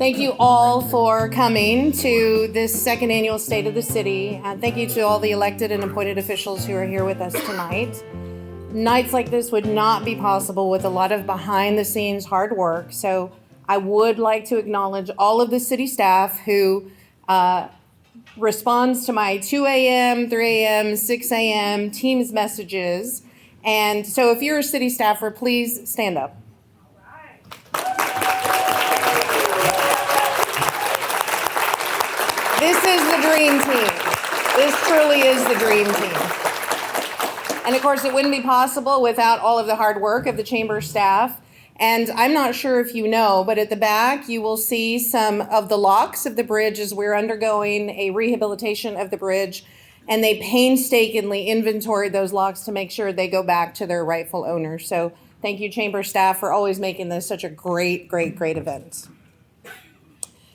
Thank you all for coming to this second annual State of the City. Thank you to all the elected and appointed officials who are here with us tonight. Nights like this would not be possible with a lot of behind the scenes hard work. So I would like to acknowledge all of the city staff who responds to my 2 a.m., 3 a.m., 6 a.m. Teams messages. And so if you're a city staffer, please stand up. This is the dream team. This truly is the dream team. And of course, it wouldn't be possible without all of the hard work of the chamber staff. And I'm not sure if you know, but at the back, you will see some of the locks of the bridge as we're undergoing a rehabilitation of the bridge. And they painstakingly inventoried those locks to make sure they go back to their rightful owners. So thank you, chamber staff, for always making this such a great event.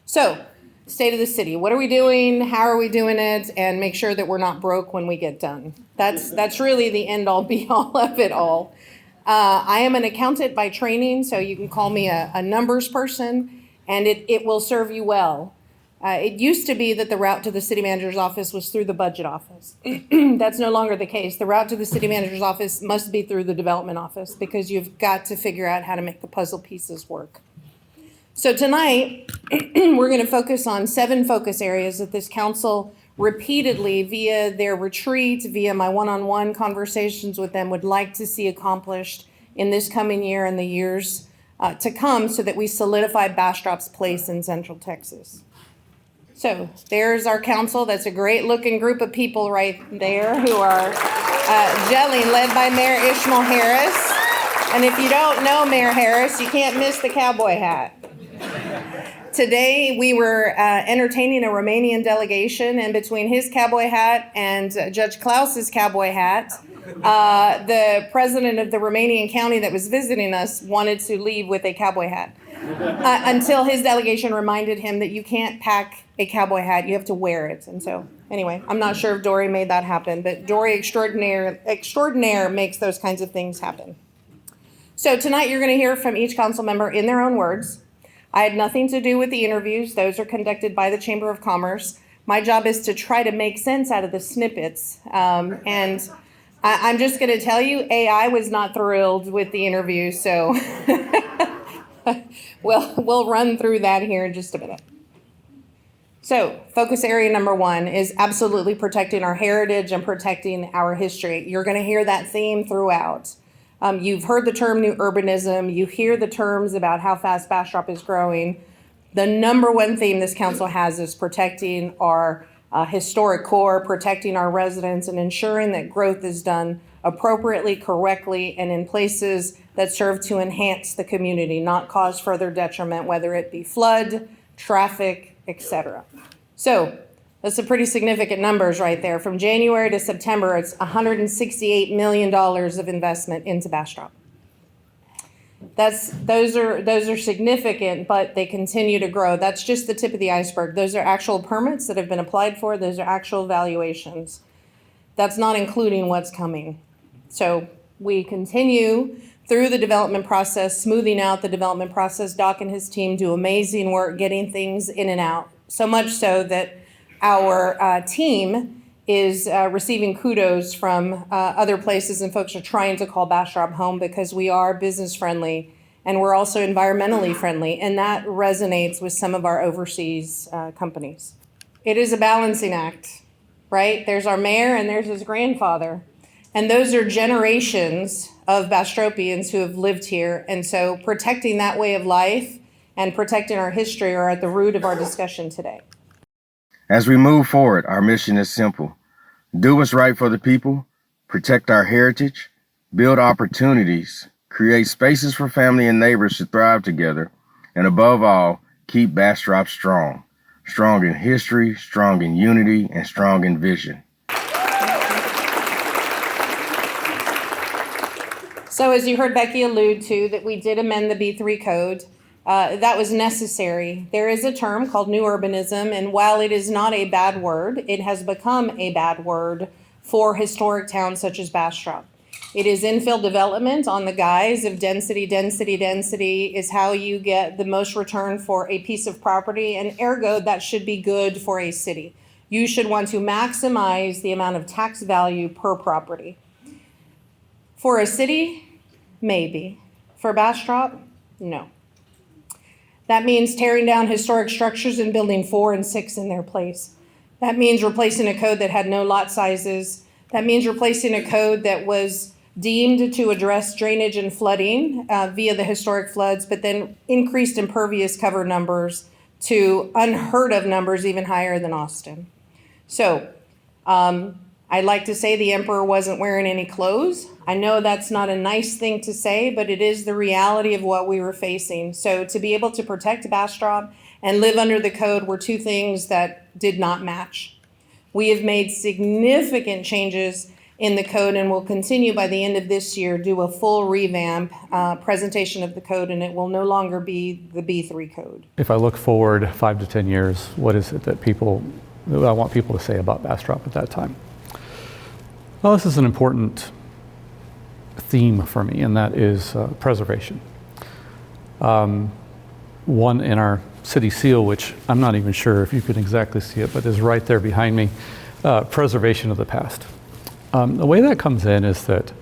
So, State of the City. What are we doing? How are we doing it? And make sure that we're not broke when we get done. That's really the end all be all of it all. I am an accountant by training, so you can call me a numbers person, and it will serve you well. It used to be that the route to the city manager's office was through the budget office. That's no longer the case. The route to the city manager's office must be through the development office because you've got to figure out how to make the puzzle pieces work. So tonight, we're going to focus on 7 focus areas that this council repeatedly, via their retreats, via my one-on-one conversations with them, would like to see accomplished in this coming year and the years to come so that we solidify Bastrop's place in Central Texas. So there's our council. That's a great looking group of people right there who are gelling, led by Mayor Ishmael Harris. And if you don't know Mayor Harris, you can't miss the cowboy hat. Today, we were entertaining a Romanian delegation, and between his cowboy hat and Judge Klaus's cowboy hat, the president of the Romanian county that was visiting us wanted to leave with a cowboy hat until his delegation reminded him that you can't pack a cowboy hat, you have to wear it. And so, anyway, I'm not sure if Dory made that happen, but Dory extraordinaire makes those kinds of things happen. So tonight, you're going to hear from each council member in their own words. I had nothing to do with the interviews. Those are conducted by the Chamber of Commerce. My job is to try to make sense out of the snippets. And I'm just going to tell you, AI was not thrilled with the interview. So we'll run through that here in just a minute. So focus area number 1 is absolutely protecting our heritage and protecting our history. You're going to hear that theme throughout. You've heard the term new urbanism. You hear the terms about how fast Bastrop is growing. The number one theme this council has is protecting our historic core, protecting our residents, and ensuring that growth is done appropriately, correctly, and in places that serve to enhance the community, not cause further detriment, whether it be flood, traffic, etc. So that's some pretty significant numbers right there. From January to September, it's $168 million of investment into Bastrop. Those are significant, but they continue to grow. That's just the tip of the iceberg. Those are actual permits that have been applied for. Those are actual valuations. That's not including what's coming. So we continue through the development process, smoothing out the development process. Doc and his team do amazing work getting things in and out, so much so that our team is receiving kudos from other places, and folks are trying to call Bastrop home because we are business friendly and we're also environmentally friendly, and that resonates with some of our overseas companies. It is a balancing act, right? There's our mayor and there's his grandfather, and those are generations of Bastropians who have lived here, and so protecting that way of life and protecting our history are at the root of our discussion today. As we move forward, our mission is simple. Do what's right for the people, protect our heritage, build opportunities, create spaces for family and neighbors to thrive together, and above all, keep Bastrop strong. Strong in history, strong in unity, and strong in vision. So as you heard Becky allude to, that we did amend the B3 code. That was necessary. There is a term called new urbanism, and while it is not a bad word, it has become a bad word for historic towns such as Bastrop. It is infill development on the guise of density, density, density is how you get the most return for a piece of property, and ergo, that should be good for a city. You should want to maximize the amount of tax value per property. For a city, maybe. For Bastrop, no. That means tearing down historic structures and building 4 and 6 in their place. That means replacing a code that had no lot sizes. That means replacing a code that was deemed to address drainage and flooding via the historic floods, but then increased impervious cover numbers to unheard of numbers even higher than Austin. So I'd like to say the emperor wasn't wearing any clothes. I know that's not a nice thing to say, but it is the reality of what we were facing. So to be able to protect Bastrop and live under the code were two things that did not match. We have made significant changes in the code and will continue by the end of this year, do a full revamp presentation of the code, and it will no longer be the B3 code. If I look forward 5 to 10 years, what is it that I want people to say about Bastrop at that time? Well, this is an important theme for me, and that is preservation. One in our city seal, which I'm not even sure if you can exactly see it, but is right there behind me, preservation of the past. The way that comes in is that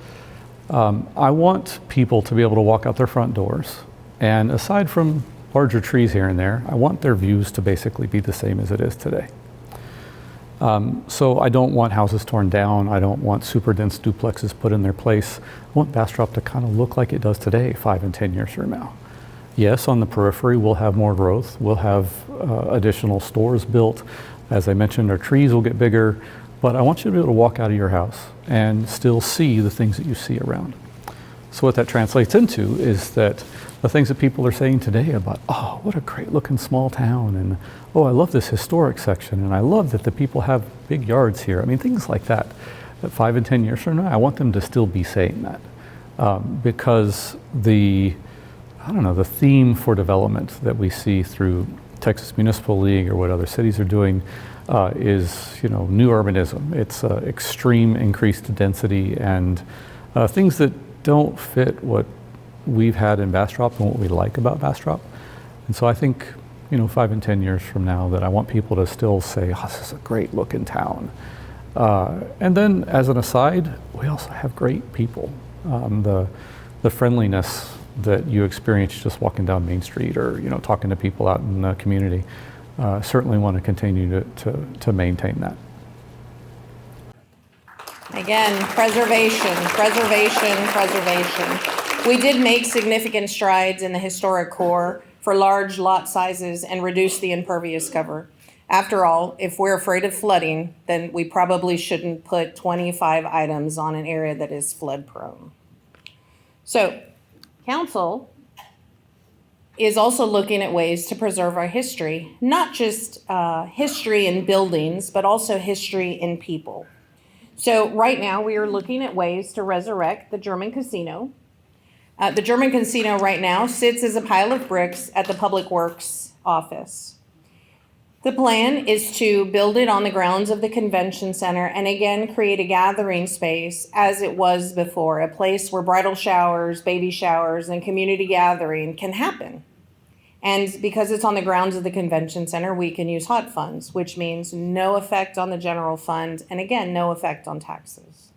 I want people to be able to walk out their front doors, and aside from larger trees here and there, I want their views to basically be the same as it is today. So I don't want houses torn down. I don't want super dense duplexes put in their place. I want Bastrop to kind of look like it does today, 5 and 10 years from now. Yes, on the periphery, we'll have more growth. We'll have additional stores built. As I mentioned, our trees will get bigger, but I want you to be able to walk out of your house and still see the things that you see around. So what that translates into is that the things that people are saying today about, oh, what a great looking small town, and oh, I love this historic section, and I love that the people have big yards here. I mean, things like that. That 5 and 10 years from now, I want them to still be saying that because the theme for development that we see through Texas Municipal League or what other cities are doing is, new urbanism. It's extreme increased density and things that don't fit what we've had in Bastrop and what we like about Bastrop. And so I think, 5 and 10 years from now, that I want people to still say, oh, this is a great looking town. And then as an aside, we also have great people. The friendliness that you experience just walking down Main Street or, talking to people out in the community, certainly want to continue to maintain that. Again, preservation, preservation, preservation. We did make significant strides in the historic core for large lot sizes and reduce the impervious cover. After all, if we're afraid of flooding, then we probably shouldn't put 25 items on an area that is flood prone. So, council is also looking at ways to preserve our history, not just history in buildings, but also history in people. So right now we are looking at ways to resurrect the German casino. The German casino right now sits as a pile of bricks at the Public Works office. The plan is to build it on the grounds of the convention center and again create a gathering space as it was before, a place where bridal showers, baby showers, and community gathering can happen. And because it's on the grounds of the convention center, we can use hot funds, which means no effect on the general fund, and again, no effect on taxes.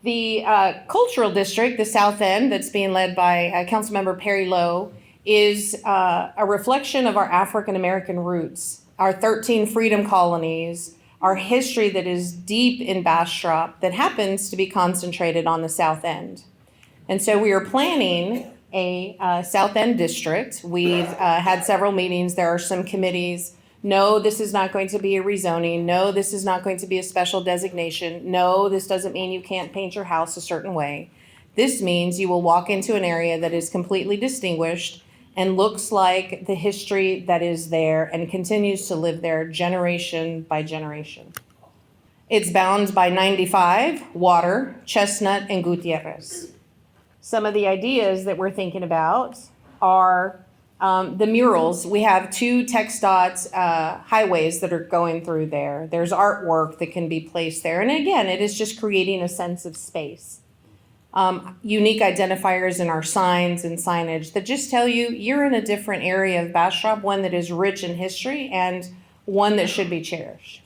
The cultural district, the South End, that's being led by Councilmember Perry Lowe, is a reflection of our African American roots, our 13 freedom colonies, our history that is deep in Bastrop that happens to be concentrated on the South End. And so we are planning a South End district. We've had several meetings. There are some committees. No, this is not going to be a rezoning. No, this is not going to be a special designation. No, this doesn't mean you can't paint your house a certain way. This means you will walk into an area that is completely distinguished and looks like the history that is there and continues to live there generation by generation. It's bound by 95, Water, Chestnut, and Gutierrez. Some of the ideas that we're thinking about are the murals. We have 2 TxDOT highways that are going through there. There's artwork that can be placed there. And again, it is just creating a sense of space. unique identifiers in our signs and signage that just tell you you're in a different area of Bastrop, one that is rich in history and one that should be cherished.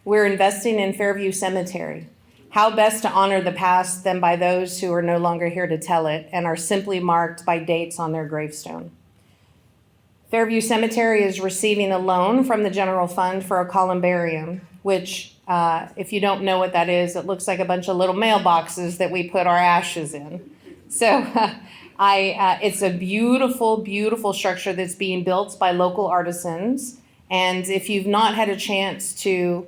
We're investing in Fairview Cemetery. How best to honor the past than by those who are no longer here to tell it and are simply marked by dates on their gravestone. Fairview Cemetery is receiving a loan from the general fund for a columbarium, which, if you don't know what that is, it looks like a bunch of little mailboxes that we put our ashes in. So it's a beautiful, beautiful structure that's being built by local artisans. And if you've not had a chance to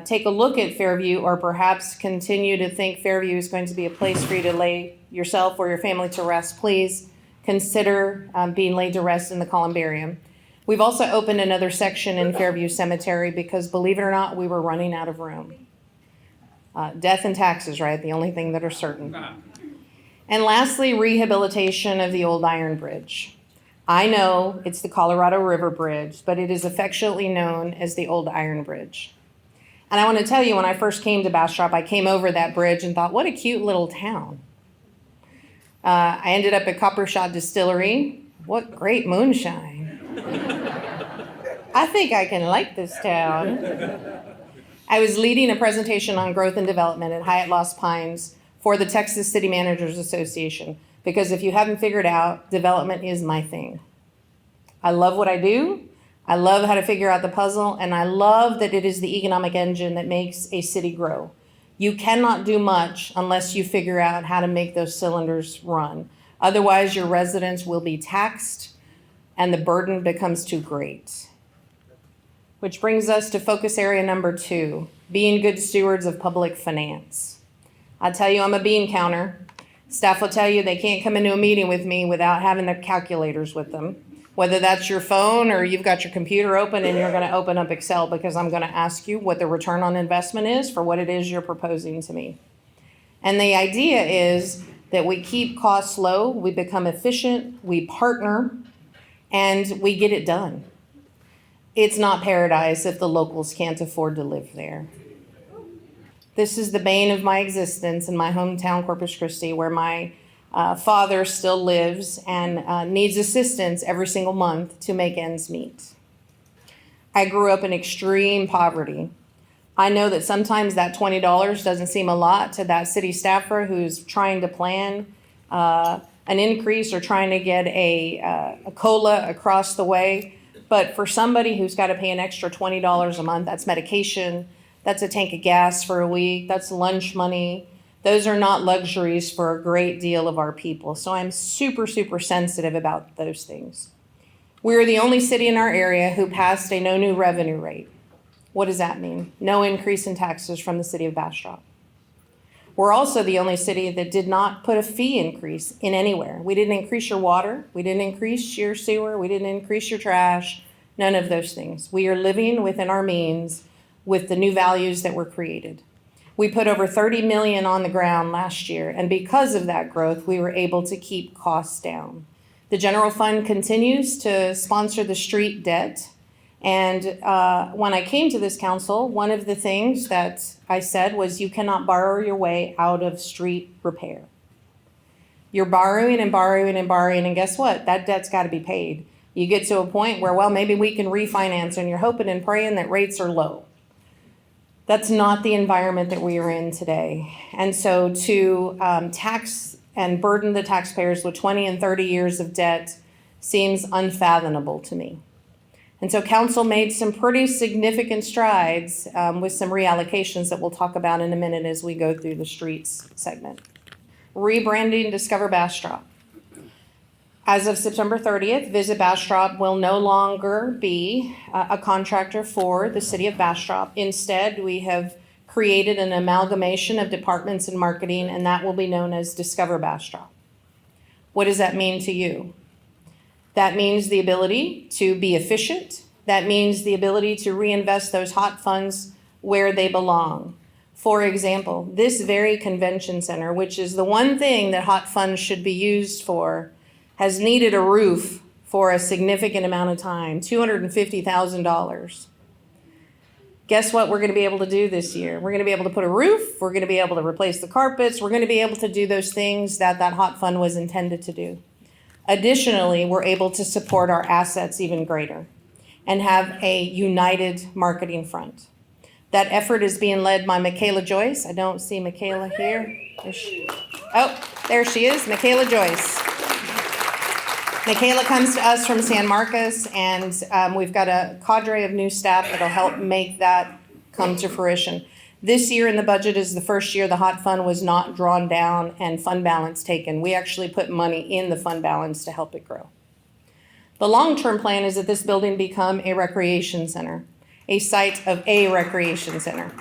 take a look at Fairview, or perhaps continue to think Fairview is going to be a place for you to lay yourself or your family to rest, please consider being laid to rest in the columbarium. We've also opened another section in Fairview Cemetery because, believe it or not, we were running out of room. Death and taxes, right? The only thing that are certain. And lastly, rehabilitation of the old iron bridge. I know it's the Colorado River Bridge, but it is affectionately known as the old iron bridge. And I want to tell you, when I first came to Bastrop, I came over that bridge and thought, what a cute little town. I ended up at Copper Shot Distillery. What great moonshine. I think I can like this town. I was leading a presentation on growth and development at Hyatt Lost Pines for the Texas City Managers Association, because if you haven't figured out, development is my thing. I love what I do. I love how to figure out the puzzle, and I love that it is the economic engine that makes a city grow. You cannot do much unless you figure out how to make those cylinders run. Otherwise, your residents will be taxed and the burden becomes too great. Which brings us to focus area number 2, being good stewards of public finance. I tell you, I'm a bean counter. Staff will tell you they can't come into a meeting with me without having their calculators with them. Whether that's your phone or you've got your computer open and you're going to open up Excel, because I'm going to ask you what the return on investment is for what it is you're proposing to me. And the idea is that we keep costs low, we become efficient, we partner, and we get it done. It's not paradise if the locals can't afford to live there. This is the bane of my existence in my hometown, Corpus Christi, where my father still lives and needs assistance every single month to make ends meet. I grew up in extreme poverty. I know that sometimes that $20 doesn't seem a lot to that city staffer who's trying to plan an increase or trying to get a COLA across the way. But for somebody who's got to pay an extra $20 a month, that's medication, that's a tank of gas for a week, that's lunch money. Those are not luxuries for a great deal of our people. So I'm super, super sensitive about those things. We're the only city in our area who passed a no new revenue rate. What does that mean? No increase in taxes from the city of Bastrop. We're also the only city that did not put a fee increase in anywhere. We didn't increase your water. We didn't increase your sewer. We didn't increase your trash. None of those things. We are living within our means with the new values that were created. We put over 30 million on the ground last year, and because of that growth, we were able to keep costs down. The general fund continues to sponsor the street debt. And when I came to this council, one of the things that I said was you cannot borrow your way out of street repair. You're borrowing and borrowing and borrowing, and guess what? That debt's got to be paid. You get to a point where, well, maybe we can refinance, and you're hoping and praying that rates are low. That's not the environment that we are in today. And so to tax and burden the taxpayers with 20 and 30 years of debt seems unfathomable to me. And so council made some pretty significant strides with some reallocations that we'll talk about in a minute as we go through the streets segment. Rebranding Discover Bastrop. As of September 30th, Visit Bastrop will no longer be a contractor for the City of Bastrop. Instead, we have created an amalgamation of departments in marketing, and that will be known as Discover Bastrop. What does that mean to you? That means the ability to be efficient. That means the ability to reinvest those hot funds where they belong. For example, this very convention center, which is the one thing that hot funds should be used for, has needed a roof for a significant amount of time, $250,000. Guess what we're going to be able to do this year? We're going to be able to put a roof. We're going to be able to replace the carpets. We're going to be able to do those things that hot fund was intended to do. Additionally, we're able to support our assets even greater and have a united marketing front. That effort is being led by Michaela Joyce. I don't see Michaela here. Oh, there she is, Michaela Joyce. Michaela comes to us from San Marcos, and we've got a cadre of new staff that'll help make that come to fruition. This year in the budget is the first year the hot fund was not drawn down and fund balance taken. We actually put money in the fund balance to help it grow. The long-term plan is that this building become a recreation center, a site of a recreation center.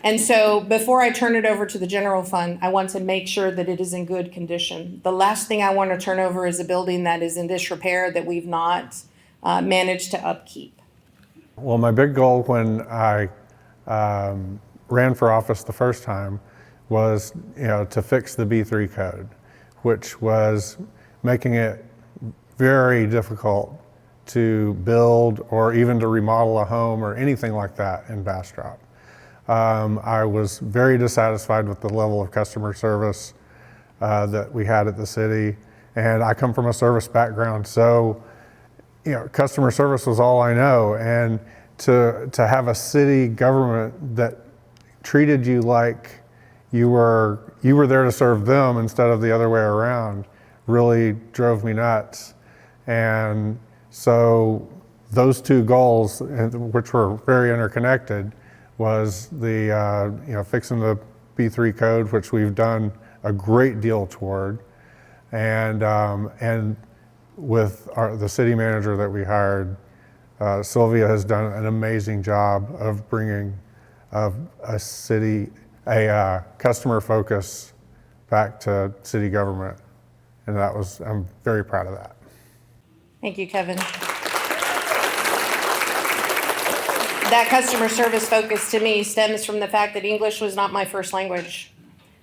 And so before I turn it over to the general fund, I want to make sure that it is in good condition. The last thing I want to turn over is a building that is in disrepair that we've not managed to upkeep. Well, my big goal when I ran for office the first time was, to fix the B3 code, which was making it very difficult to build or even to remodel a home or anything like that in Bastrop. I was very dissatisfied with the level of customer service that we had at the city, and I come from a service background, so customer service was all I know, and to have a city government that treated you like you were there to serve them instead of the other way around really drove me nuts. And so those two goals, which were very interconnected, was the fixing the B3 code, which we've done a great deal toward, and with the city manager that we hired, Sylvia has done an amazing job of bringing a customer focus back to city government, and I'm very proud of that. Thank you, Kevin. That customer service focus to me stems from the fact that English was not my first language.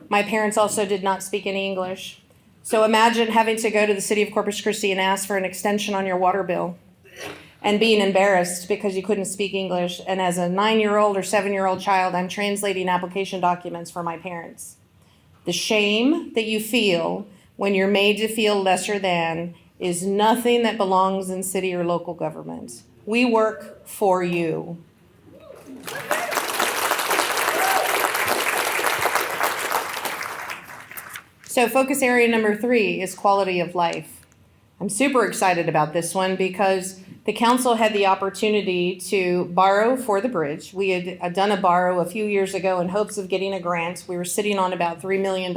My parents also did not speak any English. So imagine having to go to the city of Corpus Christi and ask for an extension on your water bill and being embarrassed because you couldn't speak English. And as a 9-year-old or 7-year-old child, I'm translating application documents for my parents. The shame that you feel when you're made to feel lesser than is nothing that belongs in city or local government. We work for you. So focus area number 3 is quality of life. I'm super excited about this one because the council had the opportunity to borrow for the bridge. We had done a borrow a few years ago in hopes of getting a grant. We were sitting on about $3 million,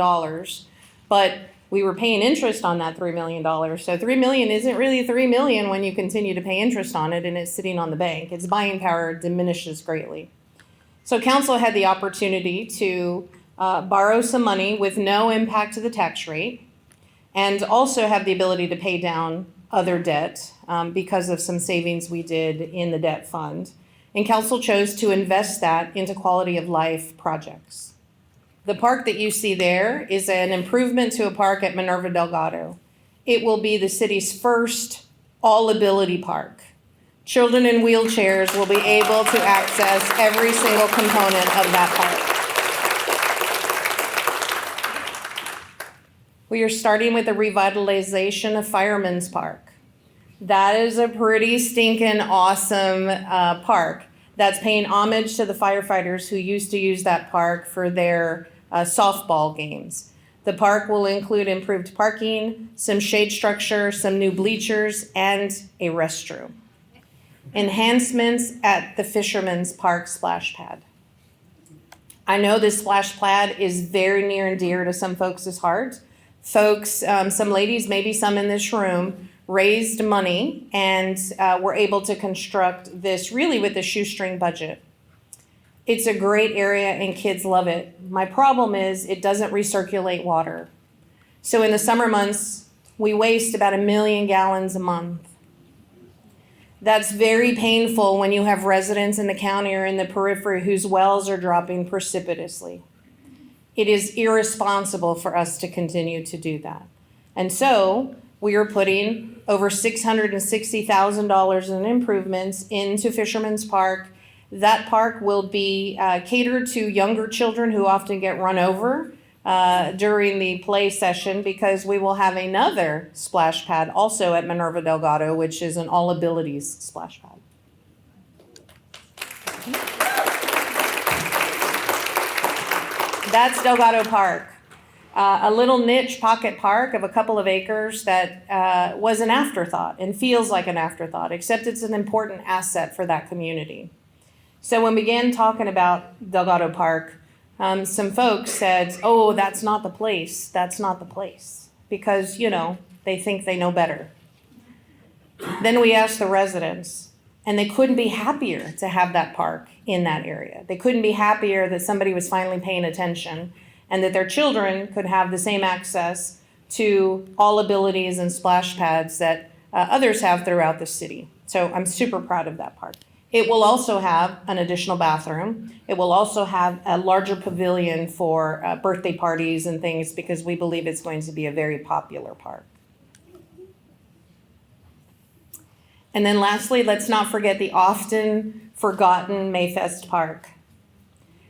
but we were paying interest on that $3 million. So $3 million isn't really $3 million when you continue to pay interest on it and it's sitting on the bank. Its buying power diminishes greatly. So council had the opportunity to borrow some money with no impact to the tax rate and also have the ability to pay down other debt because of some savings we did in the debt fund. And council chose to invest that into quality of life projects. The park that you see there is an improvement to a park at Minerva Delgado. It will be the city's first all-ability park. Children in wheelchairs will be able to access every single component of that park. We are starting with the revitalization of Fireman's Park. That is a pretty stinking awesome park that's paying homage to the firefighters who used to use that park for their softball games. The park will include improved parking, some shade structure, some new bleachers, and a restroom. Enhancements at the Fisherman's Park splash pad. I know this splash pad is very near and dear to some folks' heart. Folks, some ladies, maybe some in this room, raised money and were able to construct this really with a shoestring budget. It's a great area and kids love it. My problem is it doesn't recirculate water. So in the summer months, we waste about 1 million gallons a month. That's very painful when you have residents in the county or in the periphery whose wells are dropping precipitously. It is irresponsible for us to continue to do that. And so we are putting over $660,000 in improvements into Fisherman's Park That park will be catered to younger children who often get run over during the play session, because we will have another splash pad also at Minerva Delgado, which is an all abilities splash pad. That's Delgado Park. A little niche pocket park of a couple of acres that was an afterthought and feels like an afterthought, except it's an important asset for that community. So when we began talking about Delgado Park, some folks said, oh, that's not the place, that's not the place, because, you know, they think they know better. Then we asked the residents, and they couldn't be happier to have that park in that area. They couldn't be happier that somebody was finally paying attention and that their children could have the same access to all abilities and splash pads that others have throughout the city. So I'm super proud of that park. It will also have an additional bathroom. It will also have a larger pavilion for birthday parties and things, because we believe it's going to be a very popular park. And then lastly, let's not forget the often forgotten Mayfest Park.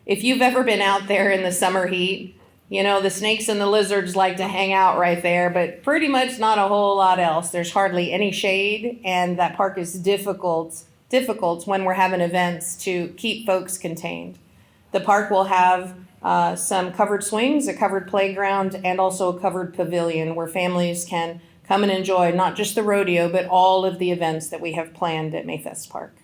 If you've ever been out there in the summer heat, you know, the snakes and the lizards like to hang out right there, but pretty much not a whole lot else. There's hardly any shade, and that park is difficult when we're having events to keep folks contained. The park will have some covered swings, a covered playground, and also a covered pavilion where families can come and enjoy not just the rodeo, but all of the events that we have planned at Mayfest Park.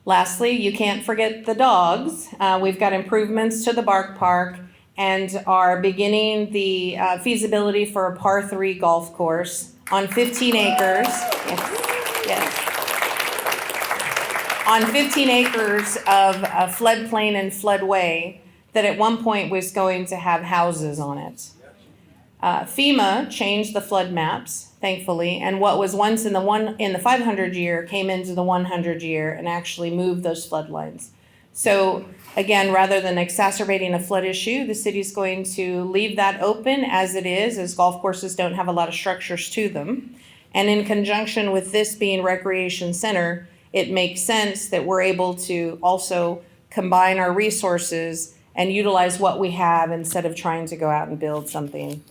Lastly, you can't forget the dogs. We've got improvements to the Bark Park and are beginning the feasibility for a par 3 golf course on 15 acres. Yes. On 15 acres of floodplain and floodway that at one point was going to have houses on it. FEMA changed the flood maps, thankfully, and what was once in the 500 year came into the 100 year and actually moved those flood lines. So again, rather than exacerbating a flood issue, the city's going to leave that open as it is, as golf courses don't have a lot of structures to them. And in conjunction with this being recreation center, it makes sense that we're able to also combine our resources and utilize what we have instead of trying to go out and build something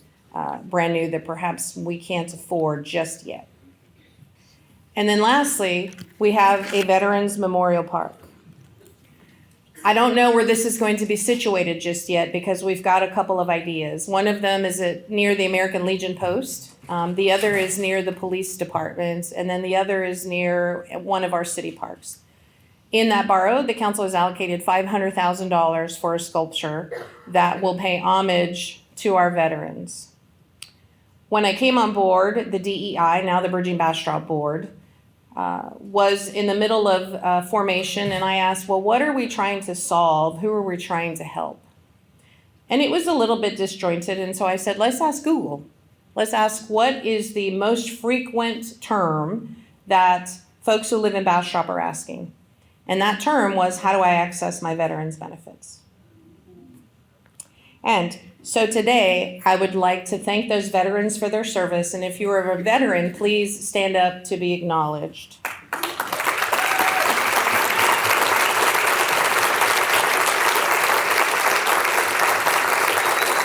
brand new that perhaps we can't afford just yet. And then lastly, we have a Veterans Memorial Park. I don't know where this is going to be situated just yet, because we've got a couple of ideas. One of them is near the American Legion Post. The other is near the police department, and then the other is near one of our city parks. In that borough, the council has allocated $500,000 for a sculpture that will pay homage to our veterans. When I came on board, the DEI, now the Bridging Bastrop Board, was in the middle of formation, and I asked, well, what are we trying to solve? Who are we trying to help? And it was a little bit disjointed, and so I said, let's ask Google. Let's ask, what is the most frequent term that folks who live in Bastrop are asking? And that term was, how do I access my veterans benefits? And so today, I would like to thank those veterans for their service. And if you are a veteran, please stand up to be acknowledged.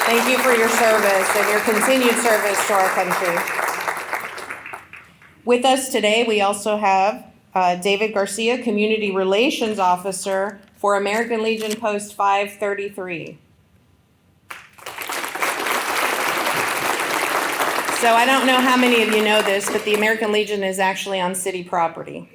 Thank you for your service and your continued service to our country. With us today, we also have David Garcia, Community Relations Officer for American Legion Post 533. So I don't know how many of you know this, but the American Legion is actually on city property.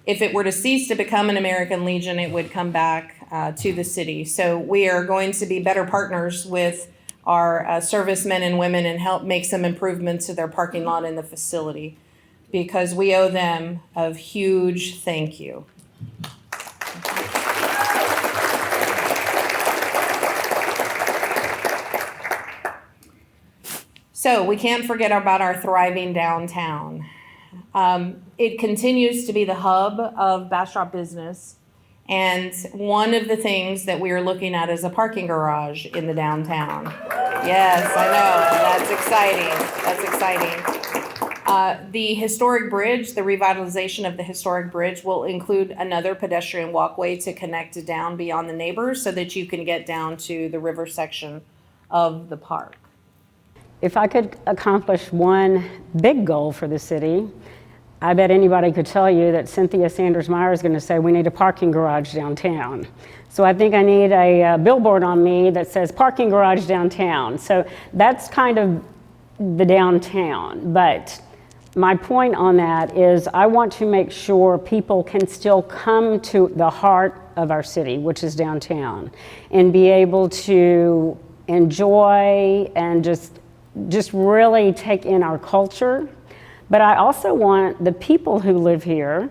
If it were to cease to become an American Legion, it would come back to the city. So we are going to be better partners with our servicemen and women and help make some improvements to their parking lot in the facility, because we owe them a huge thank you. So we can't forget about our thriving downtown. It continues to be the hub of Bastrop business. And one of the things that we are looking at is a parking garage in the downtown. Yes, I know, that's exciting, that's exciting. The historic bridge, the revitalization of the historic bridge will include another pedestrian walkway to connect down beyond the neighbors so that you can get down to the river section of the park. If I could accomplish one big goal for the city, I bet anybody could tell you that Cynthia Sanders Meyer is going to say we need a parking garage downtown. So I think I need a billboard on me that says parking garage downtown. So that's kind of the downtown. But my point on that is I want to make sure people can still come to the heart of our city, which is downtown, and be able to enjoy and just really take in our culture. But I also want the people who live here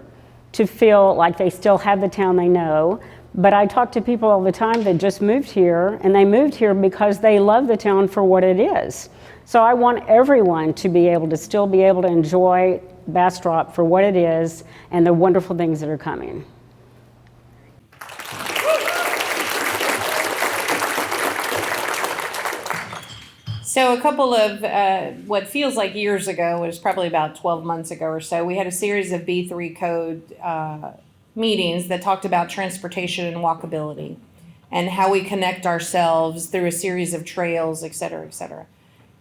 to feel like they still have the town they know. But I talk to people all the time that just moved here, and they moved here because they love the town for what it is. So I want everyone to be able to still be able to enjoy Bastrop for what it is and the wonderful things that are coming. So a couple of what feels like years ago, it was probably about 12 months ago or so, we had a series of B3 code meetings that talked about transportation and walkability and how we connect ourselves through a series of trails, et cetera, et cetera.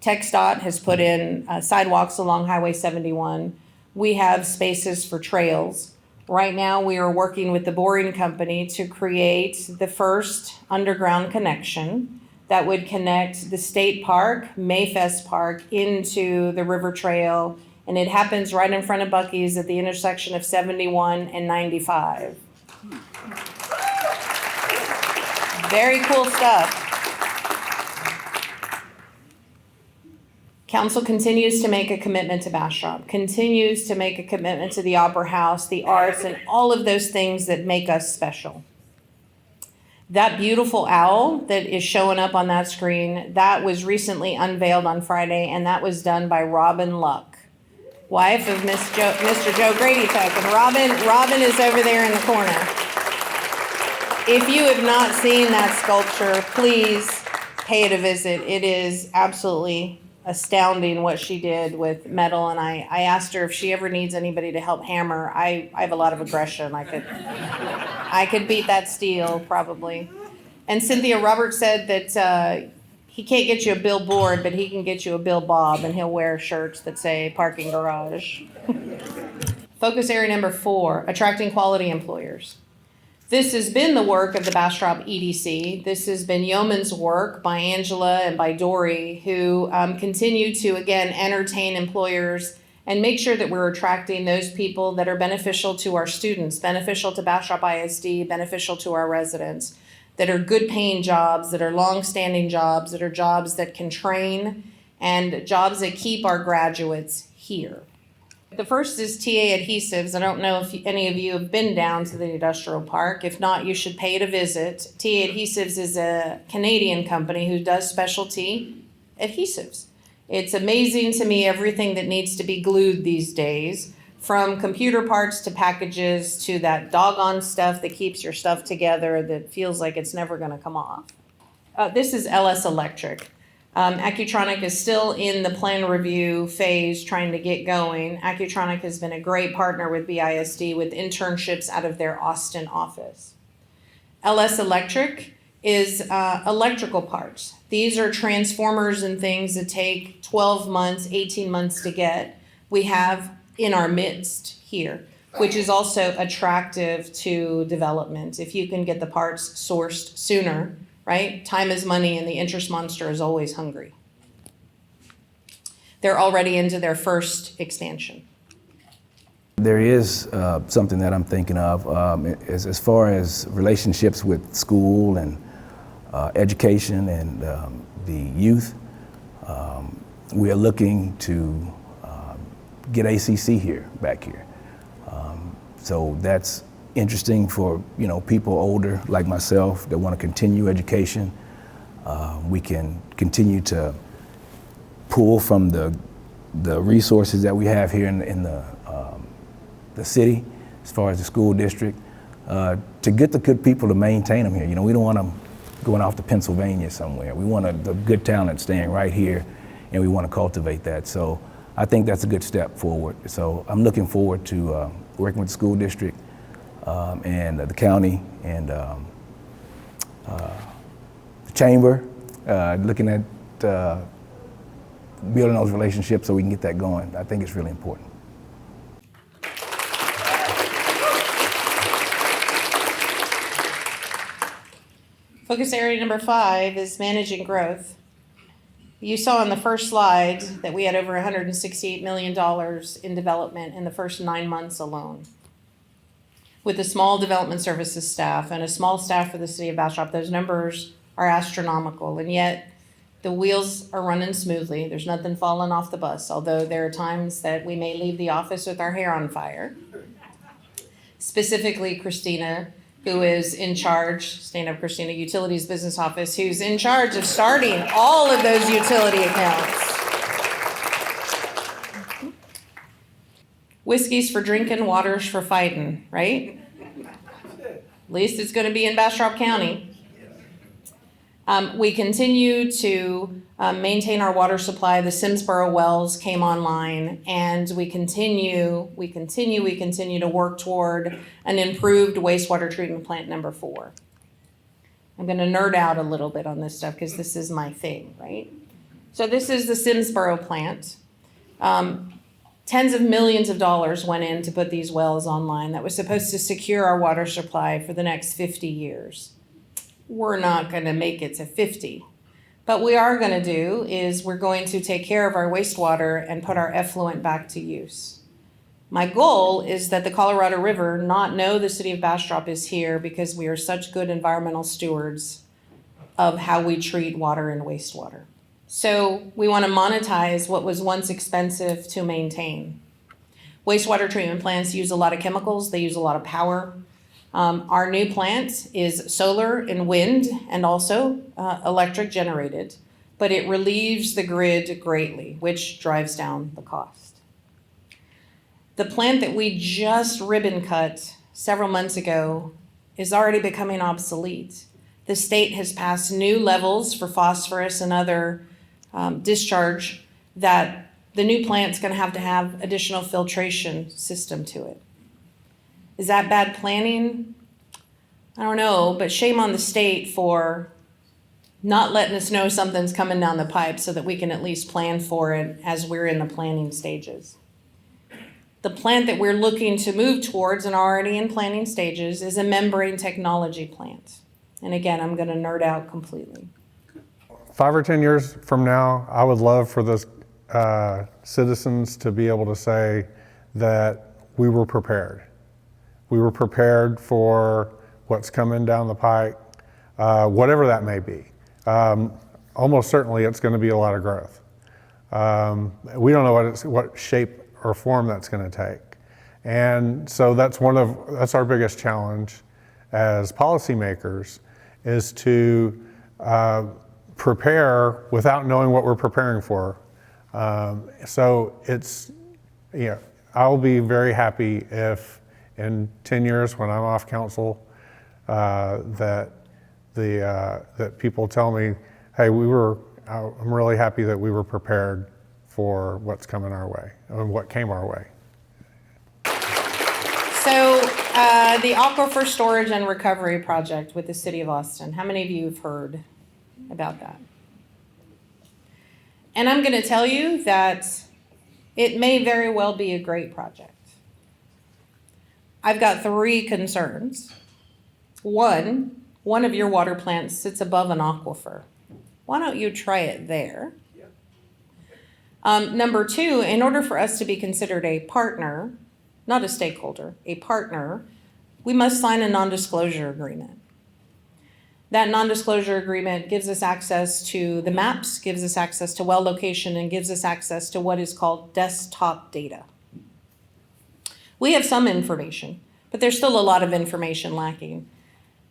TxDOT has put in sidewalks along Highway 71. We have spaces for trails. Right now, we are working with the boring company to create the first underground connection that would connect the State Park, Mayfest Park, into the River Trail. And it happens right in front of Buc-ee's at the intersection of 71 and 95. Very cool stuff. Council continues to make a commitment to Bastrop, continues to make a commitment to the Opera House, the arts, and all of those things that make us special. That beautiful owl that is showing up on that screen, that was recently unveiled on Friday, and that was done by Robin Luck, wife of Mr. Joe Grady Peck. And Robin is over there in the corner. If you have not seen that sculpture, please pay it a visit. It is absolutely astounding what she did with metal, and I asked her if she ever needs anybody to help hammer. I have a lot of aggression. I could beat that steel probably. And Cynthia, Robert said that he can't get you a billboard, but he can get you a Bill Bob, and he'll wear shirts that say parking garage. Focus area number 4, attracting quality employers. This has been the work of the Bastrop EDC. This has been yeoman's work by Angela and by Dory, who continue to, again, entertain employers and make sure that we're attracting those people that are beneficial to our students, beneficial to Bastrop ISD, beneficial to our residents, that are good paying jobs, that are long-standing jobs, that are jobs that can train, and jobs that keep our graduates here. The first is TA Adhesives. I don't know if any of you have been down to the industrial park. If not, you should pay it a visit. TA Adhesives is a Canadian company who does specialty adhesives. It's amazing to me everything that needs to be glued these days, from computer parts to packages to that doggone stuff that keeps your stuff together that feels like it's never going to come off. This is LS Electric. Accutronic is still in the plan review phase, trying to get going. Accutronic has been a great partner with BISD with internships out of their Austin office. LS Electric is electrical parts. These are transformers and things that take 12 months, 18 months to get. We have in our midst here, which is also attractive to development. If you can get the parts sourced sooner, right? Time is money, and the interest monster is always hungry. They're already into their first expansion. There is something that I'm thinking of as far as relationships with school and education and the youth. We are looking to get ACC back here. So that's interesting for people older like myself that want to continue education. We can continue to pull from the resources that we have here in the city, as far as the school district, to get the good people to maintain them here. We don't want them going off to Pennsylvania somewhere. We want the good talent staying right here, and we want to cultivate that. So I think that's a good step forward. So I'm looking forward to working with the school district and the county and the chamber, looking at building those relationships so we can get that going. I think it's really important. Focus area number 5 is managing growth. You saw on the first slide that we had over $168 million in development in the first 9 months alone. With a small development services staff and a small staff for the city of Bastrop, those numbers are astronomical, and yet the wheels are running smoothly. There's nothing falling off the bus, although there are times that we may leave the office with our hair on fire. Specifically, Christina, who is in charge, stand up Christina, Utilities Business Office, who's in charge of starting all of those utility accounts. Whiskey's for drinking, water's for fighting, right? At least it's going to be in Bastrop County. We continue to maintain our water supply. The Simsboro wells came online, and we continue to work toward an improved wastewater treatment plant number 4. I'm going to nerd out a little bit on this stuff because this is my thing, right? So this is the Simsboro plant. Tens of millions of dollars went in to put these wells online. That was supposed to secure our water supply for the next 50 years. We're not going to make it to 50. But what we are going to do is we're going to take care of our wastewater and put our effluent back to use. My goal is that the Colorado River not know the city of Bastrop is here because we are such good environmental stewards of how we treat water and wastewater. So we want to monetize what was once expensive to maintain. Wastewater treatment plants use a lot of chemicals. They use a lot of power. Our new plant is solar and wind and also electric generated, but it relieves the grid greatly, which drives down the cost. The plant that we just ribbon cut several months ago is already becoming obsolete. The state has passed new levels for phosphorus and other discharge that the new plant's going to have additional filtration system to it. Is that bad planning? I don't know, but shame on the state for not letting us know something's coming down the pipe so that we can at least plan for it as we're in the planning stages. The plant that we're looking to move towards and already in planning stages is a membrane technology plant. And again, I'm going to nerd out completely. 5 or 10 years from now, I would love for the citizens to be able to say that we were prepared. We were prepared for what's coming down the pike, whatever that may be. Almost certainly it's going to be a lot of growth. We don't know what shape or form that's going to take. And so that's our biggest challenge as policymakers is to prepare without knowing what we're preparing for. So it's, I'll be very happy if in 10 years when I'm off council, that people tell me, hey, I'm really happy that we were prepared for what's coming our way and what came our way. So the Aquifer Storage and Recovery Project with the City of Austin, how many of you have heard about that? And I'm going to tell you that it may very well be a great project. I've got 3 concerns. One of your water plants sits above an aquifer. Why don't you try it there? Number 2, in order for us to be considered a partner, not a stakeholder, a partner, we must sign a non-disclosure agreement. That non-disclosure agreement gives us access to the maps, gives us access to well location, and gives us access to what is called desktop data. We have some information, but there's still a lot of information lacking.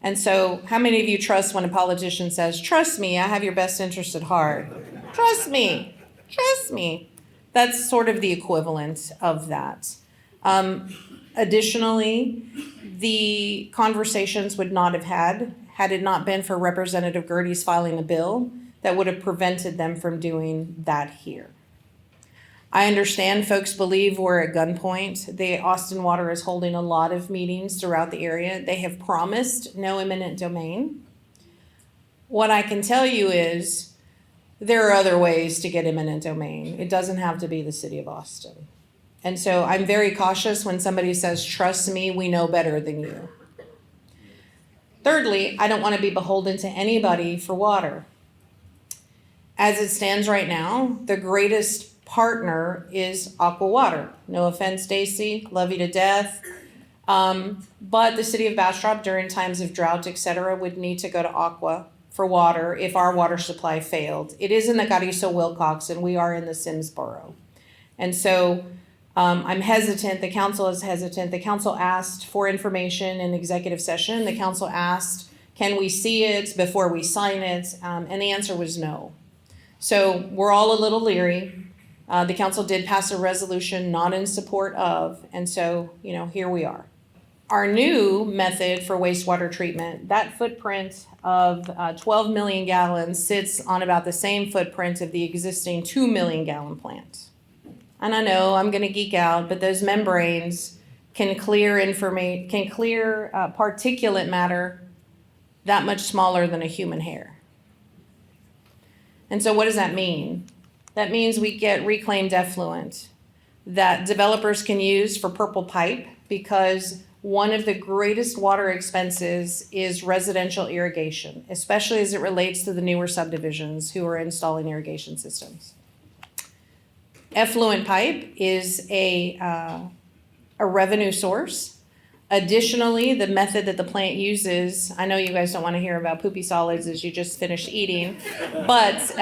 And so how many of you trust when a politician says, trust me, I have your best interest at heart? Trust me. Trust me. That's sort of the equivalent of that. Additionally, the conversations would not have had it not been for Representative Gertie's filing a bill that would have prevented them from doing that here. I understand folks believe we're at gunpoint. The Austin Water is holding a lot of meetings throughout the area. They have promised no eminent domain. What I can tell you is there are other ways to get eminent domain. It doesn't have to be the city of Austin. And so I'm very cautious when somebody says, trust me, we know better than you. Thirdly, I don't want to be beholden to anybody for water. As it stands right now, the greatest partner is Aqua Water. No offense, Stacy, love you to death. But the city of Bastrop during times of drought, etc., would need to go to Aqua for water if our water supply failed. It is in the Carrizo Wilcox, and we are in the Sims Borough. And so I'm hesitant, the council is hesitant. The council asked for information in executive session. The council asked, can we see it before we sign it? And the answer was no. So we're all a little leery. The council did pass a resolution not in support of, and so, here we are. Our new method for wastewater treatment, that footprint of 12 million gallons sits on about the same footprint of the existing 2 million gallon plant. And I know I'm gonna geek out, but those membranes can clear particulate matter that much smaller than a human hair. And so what does that mean? That means we get reclaimed effluent that developers can use for purple pipe, because one of the greatest water expenses is residential irrigation, especially as it relates to the newer subdivisions who are installing irrigation systems. Effluent pipe is a revenue source. Additionally, the method that the plant uses, I know you guys don't want to hear about poopy solids as you just finished eating, but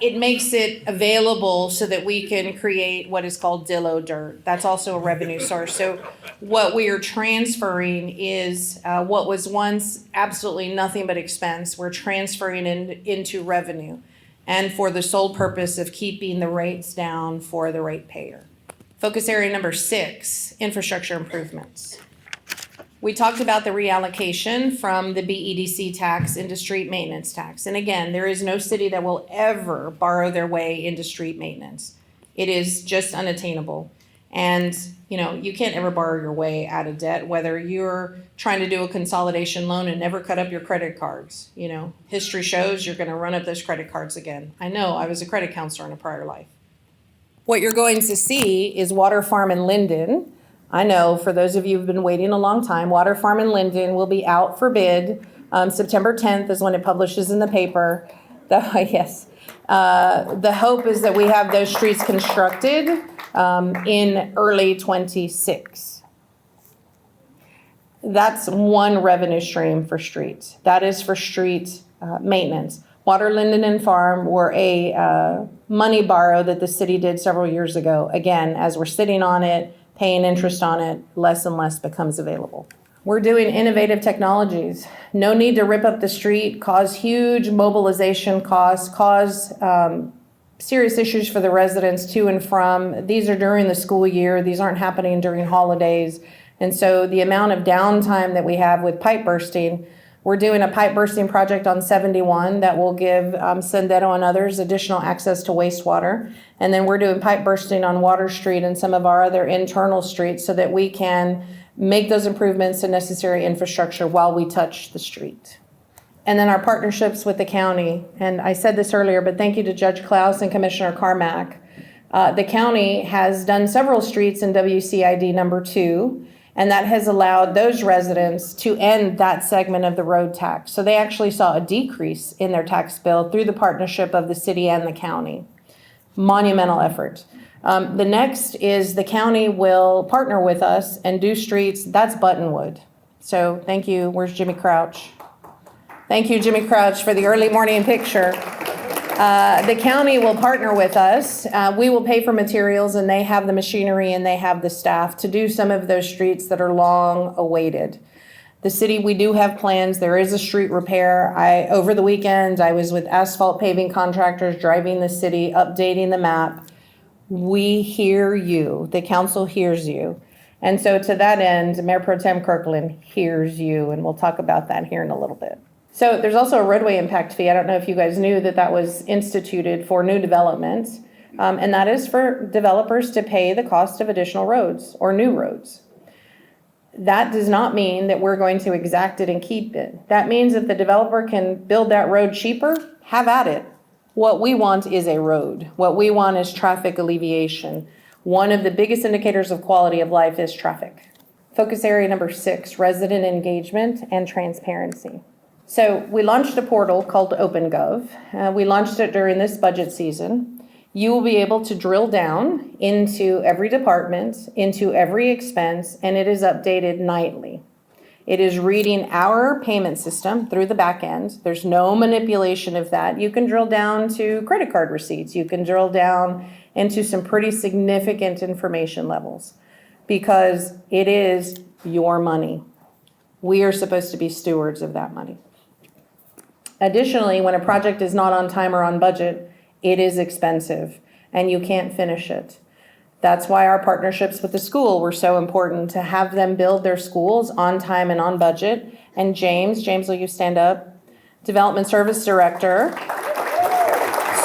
it makes it available so that we can create what is called dillo dirt. That's also a revenue source. So what we are transferring is what was once absolutely nothing but expense. We're transferring into revenue, and for the sole purpose of keeping the rates down for the ratepayer. Focus area number 6, infrastructure improvements. We talked about the reallocation from the BEDC tax into street maintenance tax. And again, there is no city that will ever borrow their way into street maintenance. It is just unattainable. And, you can't ever borrow your way out of debt, whether you're trying to do a consolidation loan and never cut up your credit cards. History shows you're going to run up those credit cards again. I know, I was a credit counselor in a prior life. What you're going to see is Water Farm in Linden. I know, for those of you who've been waiting a long time, Water Farm in Linden will be out for bid. September 10th is when it publishes in the paper. Yes. The hope is that we have those streets constructed in early 26. That's one revenue stream for streets. That is for street maintenance. Water, Linden, and Farm were a money borrow that the city did several years ago. Again, as we're sitting on it, paying interest on it, less and less becomes available. We're doing innovative technologies. No need to rip up the street, cause huge mobilization costs, cause serious issues for the residents to and from. These are during the school year. These aren't happening during holidays. And so the amount of downtime that we have with pipe bursting, we're doing a pipe bursting project on 71 that will give Sendero and others additional access to wastewater. And then we're doing pipe bursting on Water Street and some of our other internal streets so that we can make those improvements to necessary infrastructure while we touch the street. And then our partnerships with the county. And I said this earlier, but thank you to Judge Klaus and Commissioner Carmack. The county has done several streets in WCID number 2. And that has allowed those residents to end that segment of the road tax. So they actually saw a decrease in their tax bill through the partnership of the city and the county. Monumental effort. The next is the county will partner with us and do streets. That's Buttonwood. So thank you. Where's Jimmy Crouch? Thank you, Jimmy Crouch, for the early morning picture. The county will partner with us. We will pay for materials, and they have the machinery and they have the staff to do some of those streets that are long awaited. The city, we do have plans. There is a street repair. Over the weekend, I was with asphalt paving contractors driving the city, updating the map. We hear you. The council hears you. And so to that end, Mayor Pro Tem Kirkland hears you, and we'll talk about that here in a little bit. So there's also a roadway impact fee. I don't know if you guys knew that that was instituted for new developments. And that is for developers to pay the cost of additional roads or new roads. That does not mean that we're going to exact it and keep it. That means if the developer can build that road cheaper, have at it. What we want is a road. What we want is traffic alleviation. One of the biggest indicators of quality of life is traffic. Focus area number 6, resident engagement and transparency. So we launched a portal called OpenGov. We launched it during this budget season. You will be able to drill down into every department, into every expense, and it is updated nightly. It is reading our payment system through the back end. There's no manipulation of that. You can drill down to credit card receipts. You can drill down into some pretty significant information levels because it is your money. We are supposed to be stewards of that money. Additionally, when a project is not on time or on budget, it is expensive and you can't finish it. That's why our partnerships with the school were so important, to have them build their schools on time and on budget. And James, will you stand up? Development Service Director,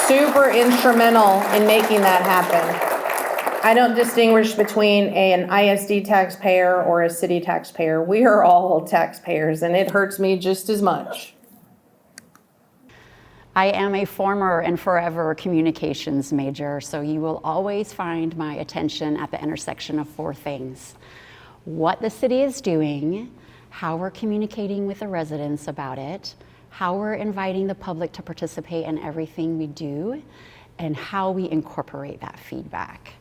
super instrumental in making that happen. I don't distinguish between an ISD taxpayer or a city taxpayer. We are all taxpayers and it hurts me just as much. I am a former and forever communications major, so you will always find my attention at the intersection of 4 things: what the city is doing, how we're communicating with the residents about it, how we're inviting the public to participate in everything we do, and how we incorporate that feedback.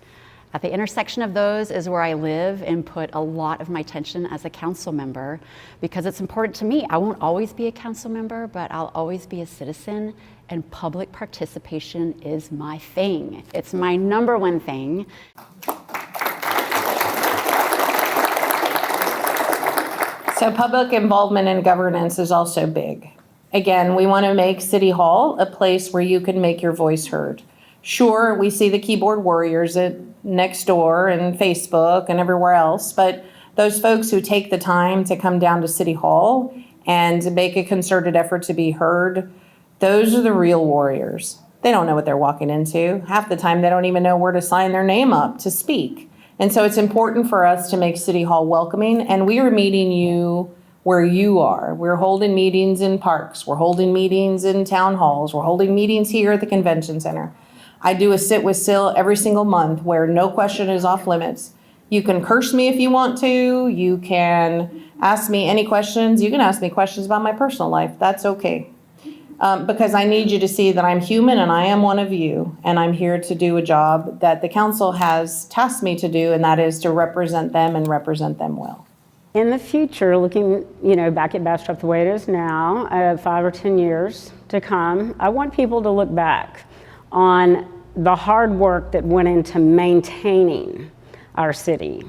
At the intersection of those is where I live and put a lot of my attention as a council member, because it's important to me. I won't always be a council member, but I'll always be a citizen, and public participation is my thing. It's my number one thing. So public involvement in governance is also big. Again, we want to make City Hall a place where you can make your voice heard. Sure, we see the keyboard warriors at Nextdoor and Facebook and everywhere else, but those folks who take the time to come down to City Hall and make a concerted effort to be heard, those are the real warriors. They don't know what they're walking into. Half the time, they don't even know where to sign their name up to speak. And so it's important for us to make City Hall welcoming, and we are meeting you where you are. We're holding meetings in parks. We're holding meetings in town halls. We're holding meetings here at the convention center. I do a sit with Syl every single month where no question is off limits. You can curse me if you want to. You can ask me any questions. You can ask me questions about my personal life. That's okay. Because I need you to see that I'm human and I am one of you. And I'm here to do a job that the council has tasked me to do, and that is to represent them and represent them well. In the future, looking, back at Bastrop the way it is now, 5 or 10 years to come, I want people to look back on the hard work that went into maintaining our city,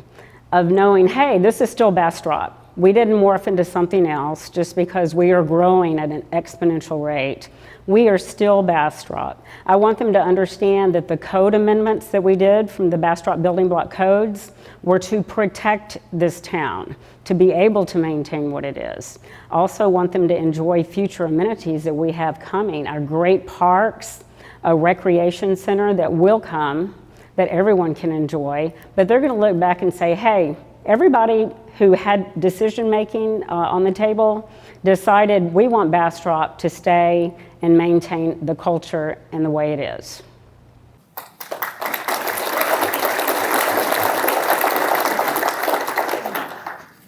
of knowing, hey, this is still Bastrop. We didn't morph into something else just because we are growing at an exponential rate. We are still Bastrop. I want them to understand that the code amendments that we did from the Bastrop building block codes were to protect this town, to be able to maintain what it is. I also want them to enjoy future amenities that we have coming, our great parks, a recreation center that will come, that everyone can enjoy, but they're going to look back and say, hey, everybody who had decision-making on the table decided we want Bastrop to stay and maintain the culture and the way it is.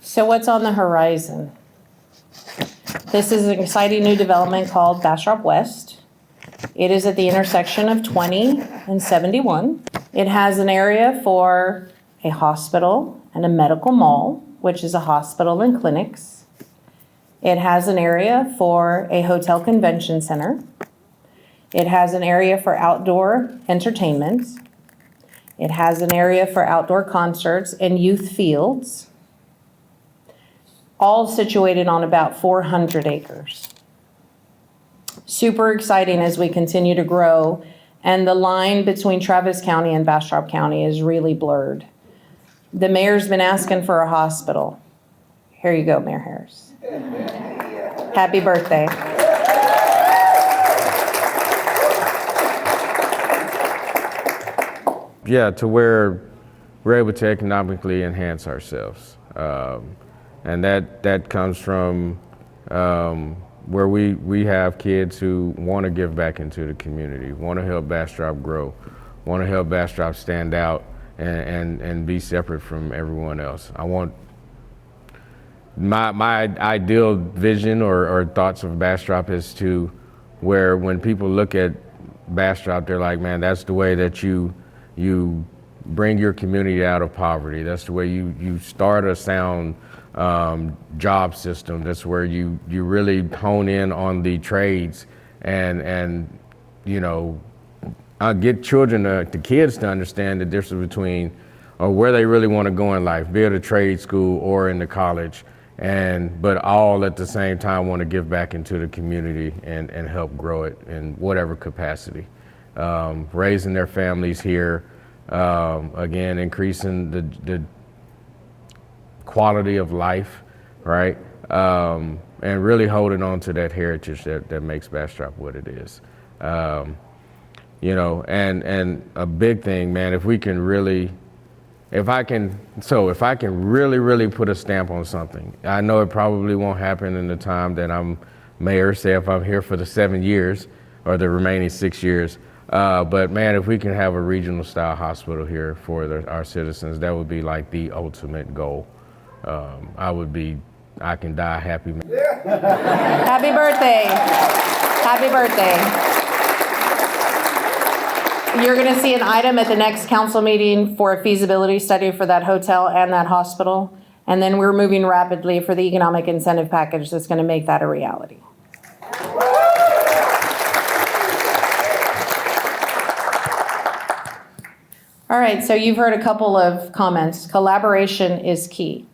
So what's on the horizon? This is an exciting new development called Bastrop West. It is at the intersection of 20 and 71. It has an area for a hospital and a medical mall, which is a hospital and clinics. It has an area for a hotel convention center. It has an area for outdoor entertainment. It has an area for outdoor concerts and youth fields, all situated on about 400 acres. Super exciting as we continue to grow, and the line between Travis County and Bastrop County is really blurred. The mayor's been asking for a hospital. Here you go, Mayor Harris. Happy birthday. to where we're able to economically enhance ourselves. And that comes from where we have kids who want to give back into the community, want to help Bastrop grow, want to help Bastrop stand out and be separate from everyone else. I want my ideal vision or thoughts of Bastrop is to where when people look at Bastrop, they're like, man, that's the way that you bring your community out of poverty. That's the way you start a sound job system. That's where you really hone in on the trades and get children, the kids to understand the difference between where they really want to go in life, be it a trade school or in the college, but all at the same time want to give back into the community and help grow it in whatever capacity. Raising their families here, again, increasing the quality of life, right? And really holding on to that heritage that makes Bastrop what it is. And a big thing, man, if I can really put a stamp on something, I know it probably won't happen in the time that I'm mayor, say if I'm here for the 7 years or the remaining 6 years. But man, if we can have a regional style hospital here for our citizens, that would be like the ultimate goal. I can die happy. Happy birthday. Happy birthday. You're going to see an item at the next council meeting for a feasibility study for that hotel and that hospital. And then we're moving rapidly for the economic incentive package that's going to make that a reality. All right, so you've heard a couple of comments. Collaboration is key.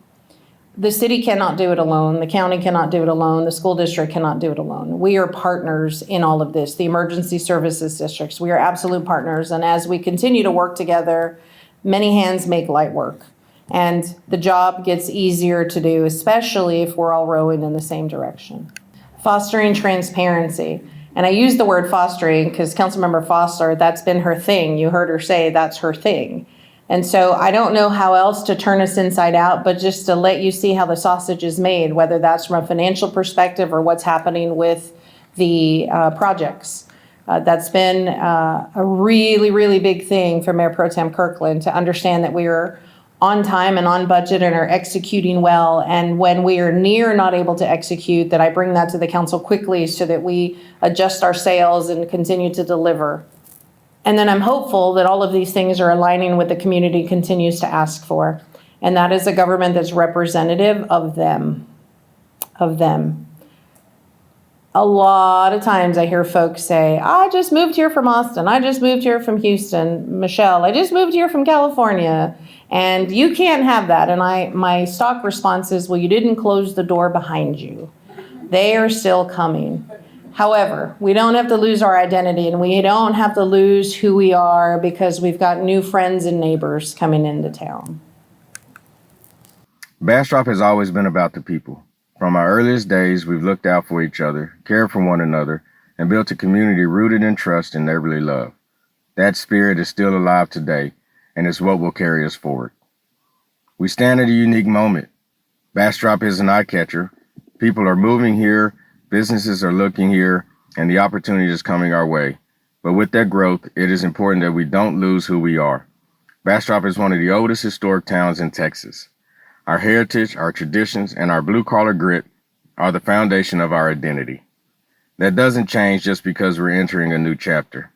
The city cannot do it alone. The county cannot do it alone. The school district cannot do it alone. We are partners in all of this. The emergency services districts, we are absolute partners. And as we continue to work together, many hands make light work. And the job gets easier to do, especially if we're all rowing in the same direction. Fostering transparency. And I use the word fostering because Councilmember Foster, that's been her thing. You heard her say that's her thing. And so I don't know how else to turn us inside out, but just to let you see how the sausage is made, whether that's from a financial perspective or what's happening with the projects. That's been a really, really big thing for Mayor Pro Tem Kirkland to understand that we are on time and on budget and are executing well. And when we are near not able to execute, that I bring that to the council quickly so that we adjust our sails and continue to deliver. And then I'm hopeful that all of these things are aligning with the community continues to ask for. And that is a government that's representative of them. A lot of times I hear folks say, I just moved here from Austin. I just moved here from Houston. Michelle, I just moved here from California. And you can't have that. And my stock response is, well, you didn't close the door behind you. They are still coming. However, we don't have to lose our identity and we don't have to lose who we are because we've got new friends and neighbors coming into town. Bastrop has always been about the people. From our earliest days, we've looked out for each other, cared for one another, and built a community rooted in trust and neighborly love. That spirit is still alive today, and it's what will carry us forward. We stand at a unique moment. Bastrop is an eye catcher. People are moving here. Businesses are looking here, and the opportunity is coming our way. But with that growth, it is important that we don't lose who we are. Bastrop is one of the oldest historic towns in Texas. Our heritage, our traditions, and our blue-collar grit are the foundation of our identity. That doesn't change just because we're entering a new chapter.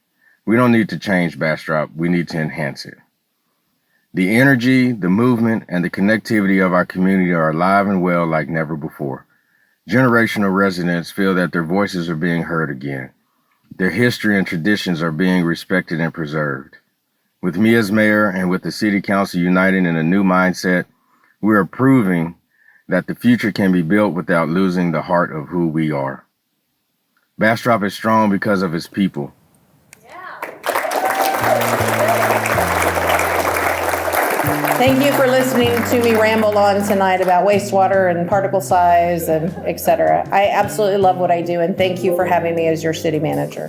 We don't need to change Bastrop, we need to enhance it. The energy, the movement, and the connectivity of our community are alive and well like never before. Generational residents feel that their voices are being heard again. Their history and traditions are being respected and preserved. With me as mayor and with the city council united in a new mindset, we are proving that the future can be built without losing the heart of who we are. Bastrop is strong because of its people. Thank you for listening to me ramble on tonight about wastewater and particle size and et cetera. I absolutely love what I do, and thank you for having me as your city manager.